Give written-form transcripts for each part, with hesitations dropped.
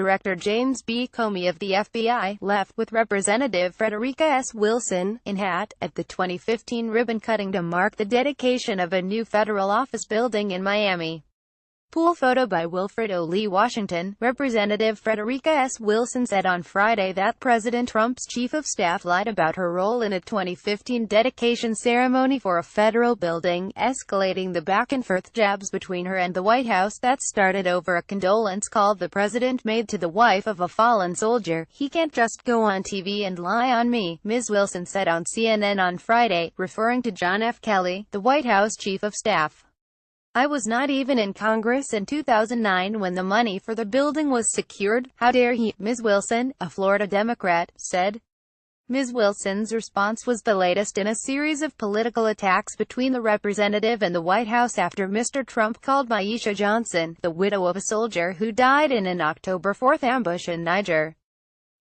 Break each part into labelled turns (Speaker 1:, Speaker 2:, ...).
Speaker 1: Director James B. Comey of the FBI, left with Representative Frederica S. in hat, at the 2015 ribbon-cutting to mark the dedication of a new federal office building in Miami. Pool photo by Wilfred O. Lee. Washington. Representative Frederica S. said on Friday that President Trump's chief of staff lied about her role in a 2015 dedication ceremony for a federal building, escalating the back-and-forth jabs between her and the White House that started over a condolence call the president made to the wife of a fallen soldier. "He can't just go on TV and lie on me," Ms. Wilson said on CNN on Friday, referring to John F. Kelly, the White House chief of staff. "I was not even in Congress in 2009 when the money for the building was secured. How dare he?" Ms. Wilson, a Florida Democrat, said. Ms. Wilson's response was the latest in a series of political attacks between the representative and the White House after Mr. Trump called Myesha Johnson, the widow of a soldier who died in an October 4 ambush in Niger.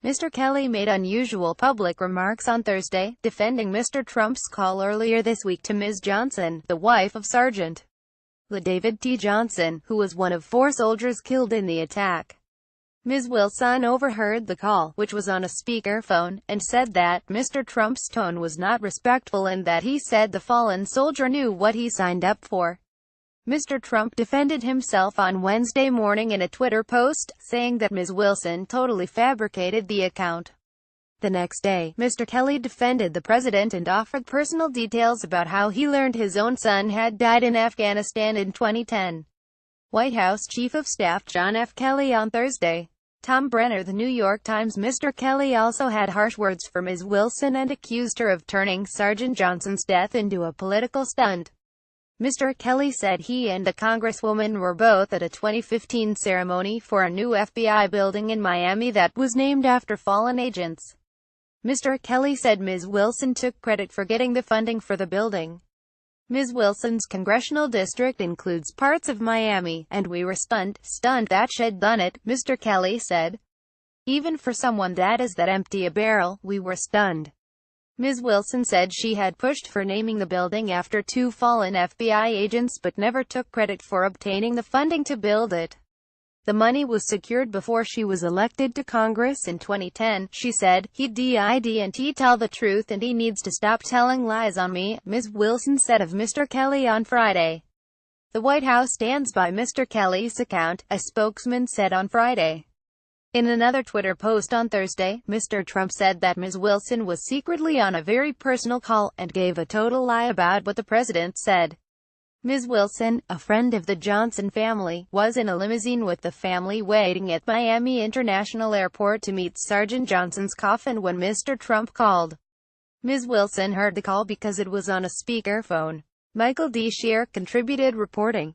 Speaker 1: Mr. Kelly made unusual public remarks on Thursday, defending Mr. Trump's call earlier this week to Ms. Johnson, the wife of Sergeant David T. Johnson, who was one of 4 soldiers killed in the attack. Ms. Wilson overheard the call, which was on a speakerphone, and said that Mr. Trump's tone was not respectful and that he said the fallen soldier knew what he signed up for. Mr. Trump defended himself on Wednesday morning in a Twitter post, saying that Ms. Wilson totally fabricated the account. The next day, Mr. Kelly defended the president and offered personal details about how he learned his own son had died in Afghanistan in 2010. White House Chief of Staff John F. Kelly on Thursday. Tom Brenner. The New York Times. Mr. Kelly also had harsh words for Ms. Wilson and accused her of turning Sergeant Johnson's death into a political stunt. Mr. Kelly said he and a Congresswoman were both at a 2015 ceremony for a new FBI building in Miami that was named after fallen agents. Mr. Kelly said Ms. Wilson took credit for getting the funding for the building. Ms. Wilson's congressional district includes parts of Miami, and we were stunned that she'd done it, Mr. Kelly said. Even for someone that is that empty a barrel, we were stunned. Ms. Wilson said she had pushed for naming the building after 2 fallen FBI agents but never took credit for obtaining the funding to build it. The money was secured before she was elected to Congress in 2010, she said. "He didn't tell the truth and he needs to stop telling lies on me," Ms. Wilson said of Mr. Kelly on Friday. The White House stands by Mr. Kelly's account, a spokesman said on Friday. In another Twitter post on Thursday, Mr. Trump said that Ms. Wilson was secretly on a very personal call, and gave a total lie about what the president said. Ms. Wilson, a friend of the Johnson family, was in a limousine with the family waiting at Miami International Airport to meet Sergeant Johnson's coffin when Mr. Trump called. Ms. Wilson heard the call because it was on a speakerphone. Michael D. Scheer contributed reporting.